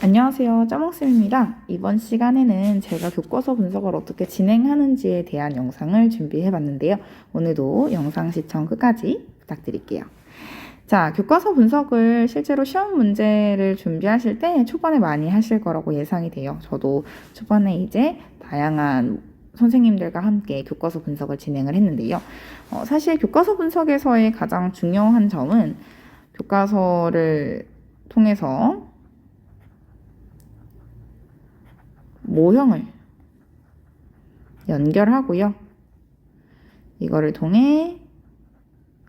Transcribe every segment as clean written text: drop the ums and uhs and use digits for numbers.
안녕하세요. 짜몽쌤입니다. 이번 시간에는 제가 교과서 분석을 어떻게 진행하는지에 대한 영상을 준비해 봤는데요. 오늘도 영상 시청 끝까지 부탁드릴게요. 자, 교과서 분석을 실제로 시험 문제를 준비하실 때 초반에 많이 하실 거라고 예상이 돼요. 저도 초반에 이제 다양한 선생님들과 함께 교과서 분석을 진행을 했는데요. 사실 교과서 분석에서의 가장 중요한 점은 교과서를 통해서 모형을 연결하고요. 이거를 통해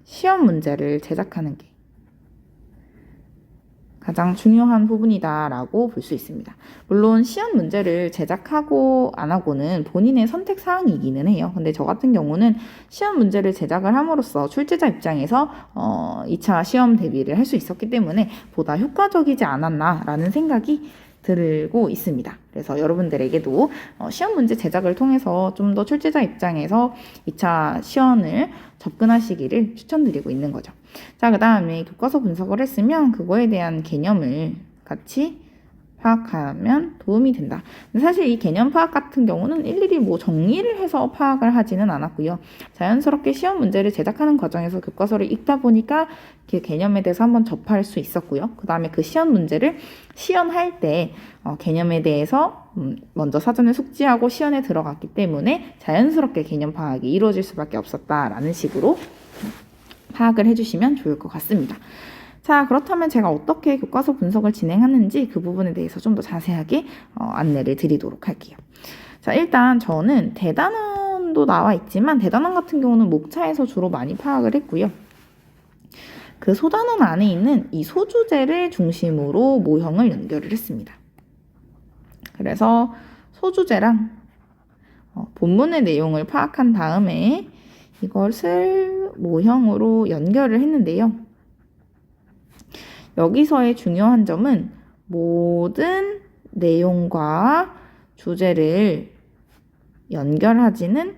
시험 문제를 제작하는 게 가장 중요한 부분이다라고 볼 수 있습니다. 물론 시험 문제를 제작하고 안 하고는 본인의 선택 사항이기는 해요. 근데 저 같은 경우는 시험 문제를 제작을 함으로써 출제자 입장에서 2차 시험 대비를 할 수 있었기 때문에 보다 효과적이지 않았나라는 생각이 들고 있습니다. 그래서 여러분들에게도 시험 문제 제작을 통해서 좀 더 출제자 입장에서 2차 시험을 접근하시기를 추천드리고 있는 거죠. 자, 그 다음에 교과서 분석을 했으면 그거에 대한 개념을 같이 파악하면 도움이 된다. 근데 사실 이 개념 파악 같은 경우는 일일이 정리를 해서 파악을 하지는 않았고요. 자연스럽게 시험 문제를 제작하는 과정에서 교과서를 읽다 보니까 그 개념에 대해서 한번 접할 수 있었고요. 그 다음에 그 시험 문제를 시연할 때 개념에 대해서 먼저 사전에 숙지하고 시연에 들어갔기 때문에 자연스럽게 개념 파악이 이루어질 수밖에 없었다라는 식으로 파악을 해주시면 좋을 것 같습니다. 자, 그렇다면 제가 어떻게 교과서 분석을 진행하는지 그 부분에 대해서 좀 더 자세하게 안내를 드리도록 할게요. 자, 일단 저는 대단원도 나와 있지만 대단원 같은 경우는 목차에서 주로 많이 파악을 했고요. 그 소단원 안에 있는 이 소주제를 중심으로 모형을 연결을 했습니다. 그래서 소주제랑 본문의 내용을 파악한 다음에 이것을 모형으로 연결을 했는데요. 여기서의 중요한 점은 모든 내용과 주제를 연결하지는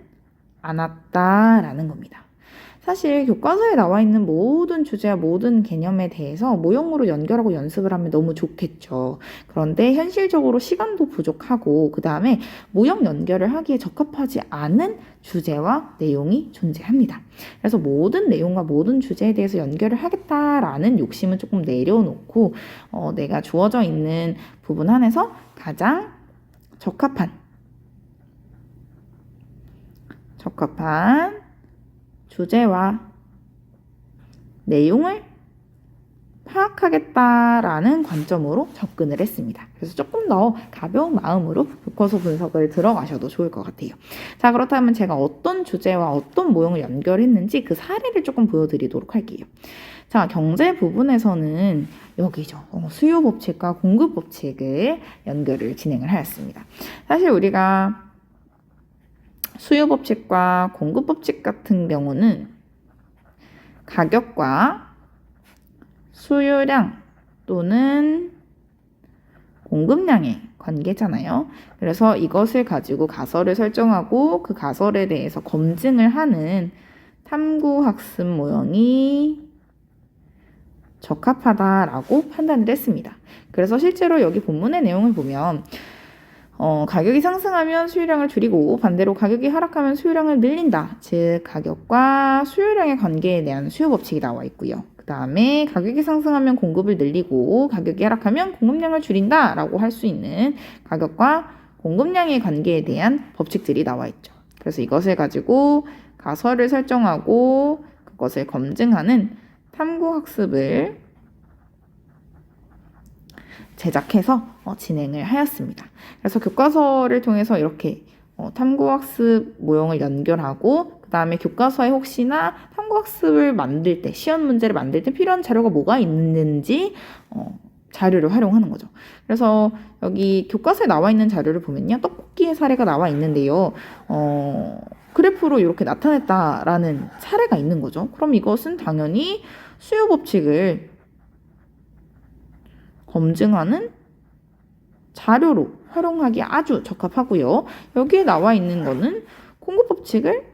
않았다라는 겁니다. 사실 교과서에 나와 있는 모든 주제와 모든 개념에 대해서 모형으로 연결하고 연습을 하면 너무 좋겠죠. 그런데 현실적으로 시간도 부족하고 그 다음에 모형 연결을 하기에 적합하지 않은 주제와 내용이 존재합니다. 그래서 모든 내용과 모든 주제에 대해서 연결을 하겠다라는 욕심은 조금 내려놓고 내가 주어져 있는 부분 안에서 가장 적합한 주제와 내용을 파악하겠다라는 관점으로 접근을 했습니다. 그래서 조금 더 가벼운 마음으로 교과서 분석을 들어가셔도 좋을 것 같아요. 자, 그렇다면 제가 어떤 주제와 어떤 모형을 연결했는지 그 사례를 조금 보여드리도록 할게요. 자, 경제 부분에서는 여기죠. 수요 법칙과 공급 법칙을 연결을 진행을 하였습니다. 사실 우리가 수요 법칙과 공급 법칙 같은 경우는 가격과 수요량 또는 공급량의 관계잖아요. 그래서 이것을 가지고 가설을 설정하고 그 가설에 대해서 검증을 하는 탐구학습 모형이 적합하다라고 판단을 했습니다. 그래서 실제로 여기 본문의 내용을 보면 가격이 상승하면 수요량을 줄이고 반대로 가격이 하락하면 수요량을 늘린다. 즉 가격과 수요량의 관계에 대한 수요 법칙이 나와 있고요. 그 다음에 가격이 상승하면 공급을 늘리고 가격이 하락하면 공급량을 줄인다 라고 할 수 있는 가격과 공급량의 관계에 대한 법칙들이 나와 있죠. 그래서 이것을 가지고 가설을 설정하고 그것을 검증하는 탐구학습을 제작해서 진행을 하였습니다. 그래서 교과서를 통해서 이렇게 탐구학습 모형을 연결하고 그 다음에 교과서에 혹시나 탐구학습을 만들 때 시험 문제를 만들 때 필요한 자료가 뭐가 있는지 자료를 활용하는 거죠. 그래서 여기 교과서에 나와 있는 자료를 보면요. 떡볶이의 사례가 나와 있는데요. 그래프로 이렇게 나타냈다라는 사례가 있는 거죠. 그럼 이것은 당연히 수요 법칙을 검증하는 자료로 활용하기 아주 적합하고요. 여기에 나와 있는 거는 공급 법칙을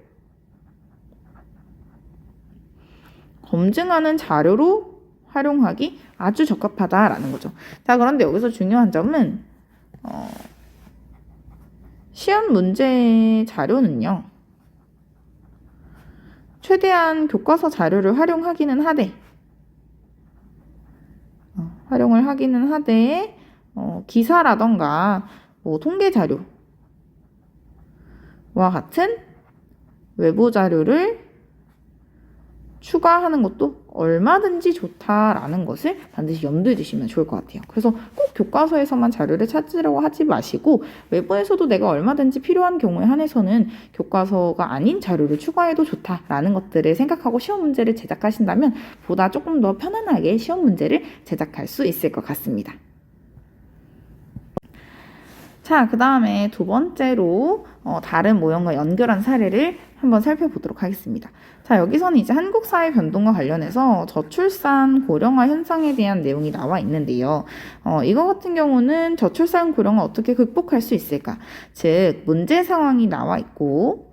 검증하는 자료로 활용하기 아주 적합하다라는 거죠. 자, 그런데 여기서 중요한 점은 시험 문제 자료는요. 최대한 교과서 자료를 활용하기는 하되 기사라던가 뭐 통계 자료와 같은 외부 자료를 추가하는 것도 얼마든지 좋다라는 것을 반드시 염두에 두시면 좋을 것 같아요. 그래서 꼭 교과서에서만 자료를 찾으려고 하지 마시고 외부에서도 내가 얼마든지 필요한 경우에 한해서는 교과서가 아닌 자료를 추가해도 좋다라는 것들을 생각하고 시험 문제를 제작하신다면 보다 조금 더 편안하게 시험 문제를 제작할 수 있을 것 같습니다. 자, 그 다음에 두 번째로 다른 모형과 연결한 사례를 한번 살펴보도록 하겠습니다. 자, 여기서는 이제 한국 사회 변동과 관련해서 저출산 고령화 현상에 대한 내용이 나와 있는데요. 이거 같은 경우는 저출산 고령화 어떻게 극복할 수 있을까? 즉, 문제 상황이 나와 있고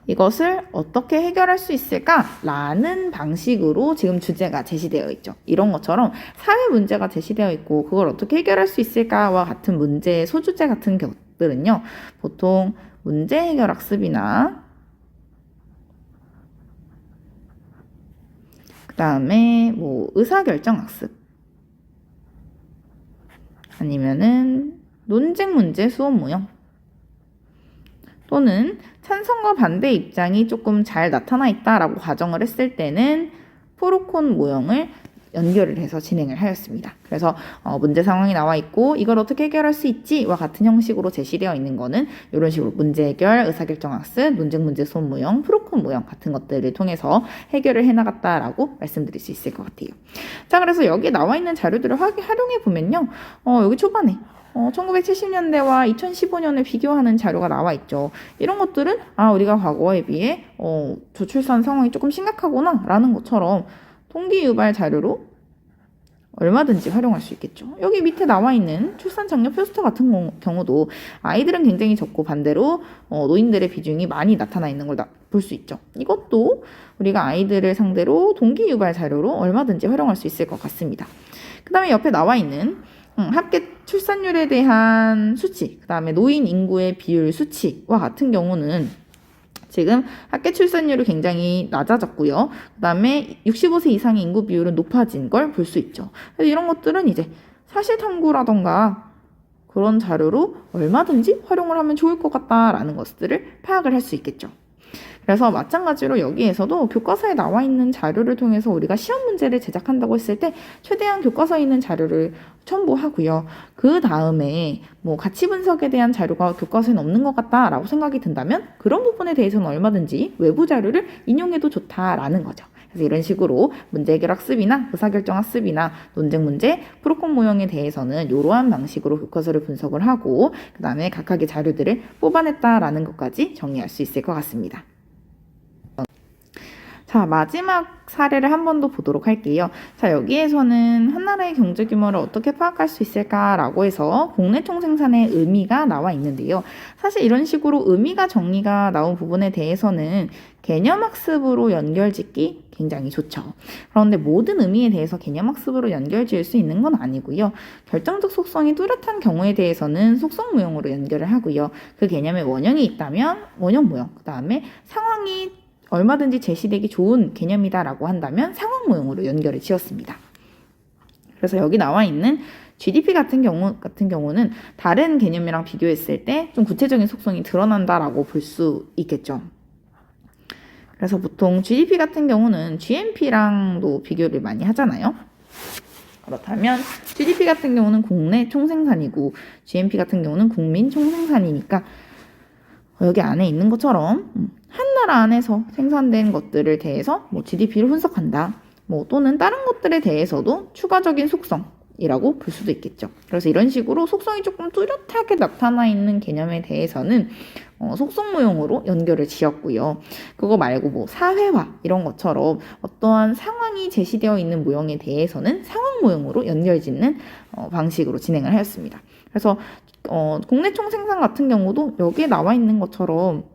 이것을 어떻게 해결할 수 있을까? 라는 방식으로 지금 주제가 제시되어 있죠. 이런 것처럼 사회 문제가 제시되어 있고 그걸 어떻게 해결할 수 있을까와 같은 문제의 소주제 같은 것들은요. 보통 문제 해결 학습이나 그 다음에 뭐 의사결정 학습 아니면은 논쟁 문제 수업 모형 또는 찬성과 반대 입장이 조금 잘 나타나 있다라고 가정을 했을 때는 프로콘 모형을 연결을 해서 진행을 하였습니다. 그래서 문제 상황이 나와 있고 이걸 어떻게 해결할 수 있지와 같은 형식으로 제시되어 있는 거는 이런 식으로 문제 해결, 의사결정 학습, 논쟁 문제 수업 모형, 프로콘 모형 같은 것들을 통해서 해결을 해나갔다라고 말씀드릴 수 있을 것 같아요. 자, 그래서 여기 나와 있는 자료들을 활용해 보면요. 여기 초반에 1970년대와 2015년을 비교하는 자료가 나와 있죠. 이런 것들은 우리가 과거에 비해 저출산 상황이 조금 심각하구나 라는 것처럼 통계 유발 자료로 얼마든지 활용할 수 있겠죠. 여기 밑에 나와 있는 출산 장려 포스터 같은 경우도 아이들은 굉장히 적고 반대로 노인들의 비중이 많이 나타나 있는 걸 볼 수 있죠. 이것도 우리가 아이들을 상대로 동기 유발 자료로 얼마든지 활용할 수 있을 것 같습니다. 그 다음에 옆에 나와 있는 합계 출산율에 대한 수치, 그 다음에 노인 인구의 비율 수치와 같은 경우는 지금 합계 출산율이 굉장히 낮아졌고요. 그 다음에 65세 이상의 인구 비율은 높아진 걸 볼 수 있죠. 그래서 이런 것들은 이제 사실 탐구라던가 그런 자료로 얼마든지 활용을 하면 좋을 것 같다라는 것들을 파악을 할 수 있겠죠. 그래서 마찬가지로 여기에서도 교과서에 나와 있는 자료를 통해서 우리가 시험 문제를 제작한다고 했을 때 최대한 교과서에 있는 자료를 첨부하고요. 그 다음에 뭐 가치 분석에 대한 자료가 교과서에는 없는 것 같다라고 생각이 든다면 그런 부분에 대해서는 얼마든지 외부 자료를 인용해도 좋다라는 거죠. 그래서 이런 식으로 문제 해결 학습이나 의사결정 학습이나 논쟁 문제, 프로콘 모형에 대해서는 이러한 방식으로 교과서를 분석을 하고 그 다음에 각각의 자료들을 뽑아냈다라는 것까지 정리할 수 있을 것 같습니다. 자, 마지막 사례를 한 번 더 보도록 할게요. 자, 여기에서는 한 나라의 경제 규모를 어떻게 파악할 수 있을까라고 해서 국내 총생산의 의미가 나와 있는데요. 사실 이런 식으로 의미가 정리가 나온 부분에 대해서는 개념학습으로 연결짓기 굉장히 좋죠. 그런데 모든 의미에 대해서 개념학습으로 연결지을 수 있는 건 아니고요. 결정적 속성이 뚜렷한 경우에 대해서는 속성 모형으로 연결을 하고요. 그 개념의 원형이 있다면 원형 모형, 그 다음에 상황이 얼마든지 제시되기 좋은 개념이다라고 한다면 상황 모형으로 연결을 지었습니다. 그래서 여기 나와 있는 GDP 같은 경우는 다른 개념이랑 비교했을 때 좀 구체적인 속성이 드러난다라고 볼 수 있겠죠. 그래서 보통 GDP 같은 경우는 GNP랑도 비교를 많이 하잖아요. 그렇다면 GDP 같은 경우는 국내 총생산이고 GNP 같은 경우는 국민 총생산이니까 여기 안에 있는 것처럼 한 나라 안에서 생산된 것들을 대해서 뭐 GDP를 분석한다. 뭐 또는 다른 것들에 대해서도 추가적인 속성이라고 볼 수도 있겠죠. 그래서 이런 식으로 속성이 조금 뚜렷하게 나타나 있는 개념에 대해서는 속성 모형으로 연결을 지었고요. 그거 말고 뭐 사회화 이런 것처럼 어떠한 상황이 제시되어 있는 모형에 대해서는 상황 모형으로 연결짓는 방식으로 진행을 하였습니다. 그래서 국내 총생산 같은 경우도 여기에 나와 있는 것처럼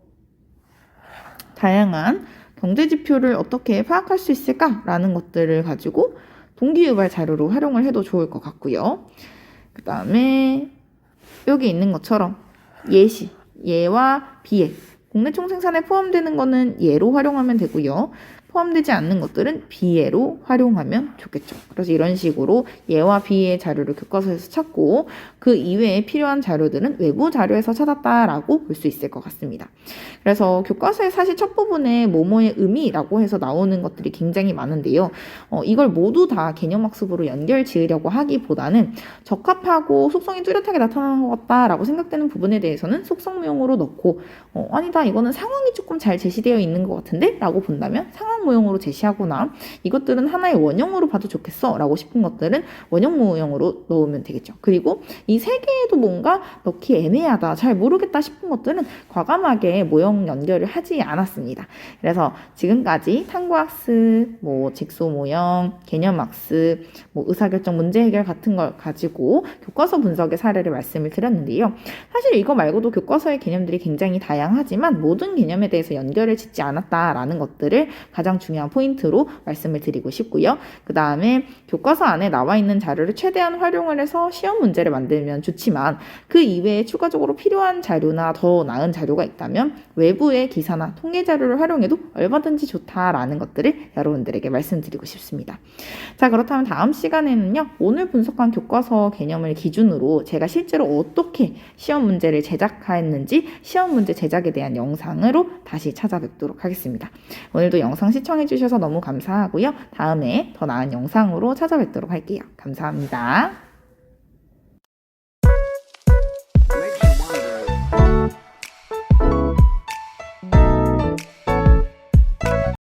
다양한 경제지표를 어떻게 파악할 수 있을까라는 것들을 가지고 동기유발 자료로 활용을 해도 좋을 것 같고요. 그 다음에 여기 있는 것처럼 예시, 예와 비예, 국내 총생산에 포함되는 거는 예로 활용하면 되고요. 포함되지 않는 것들은 비예로 활용하면 좋겠죠. 그래서 이런 식으로 예와 비예 자료를 교과서에서 찾고 그 이외에 필요한 자료들은 외부 자료에서 찾았다라고 볼 수 있을 것 같습니다. 그래서 교과서의 사실 첫 부분에 뭐뭐의 의미라고 해서 나오는 것들이 굉장히 많은데요. 이걸 모두 다 개념학습으로 연결 지으려고 하기보다는 적합하고 속성이 뚜렷하게 나타나는 것 같다라고 생각되는 부분에 대해서는 속성무용으로 넣고 아니다 이거는 상황이 조금 잘 제시되어 있는 것 같은데 라고 본다면 상황 모형으로 제시하거나 이것들은 하나의 원형으로 봐도 좋겠어 라고 싶은 것들은 원형 모형으로 넣으면 되겠죠. 그리고 이 세 개에도 뭔가 넣기 애매하다 잘 모르겠다 싶은 것들은 과감하게 모형 연결을 하지 않았습니다. 그래서 지금까지 탐구학습, 직소 모형, 개념학습, 의사결정 문제 해결 같은 걸 가지고 교과서 분석의 사례를 말씀을 드렸는데요. 사실 이거 말고도 교과서의 개념들이 굉장히 다양하지만 모든 개념에 대해서 연결을 짓지 않았다라는 것들을 가장 중요한 포인트로 말씀을 드리고 싶고요. 그 다음에 교과서 안에 나와 있는 자료를 최대한 활용을 해서 시험 문제를 만들면 좋지만 그 이외에 추가적으로 필요한 자료나 더 나은 자료가 있다면 외부의 기사나 통계 자료를 활용해도 얼마든지 좋다라는 것들을 여러분들에게 말씀드리고 싶습니다. 자, 그렇다면 다음 시간에는요. 오늘 분석한 교과서 개념을 기준으로 제가 실제로 어떻게 시험 문제를 제작했는지 시험 문제 제작에 대한 영상으로 다시 찾아뵙도록 하겠습니다. 오늘도 영상 시청해주셔서 너무 감사하고요. 다음에 더 나은 영상으로 찾아뵙도록 할게요. 감사합니다.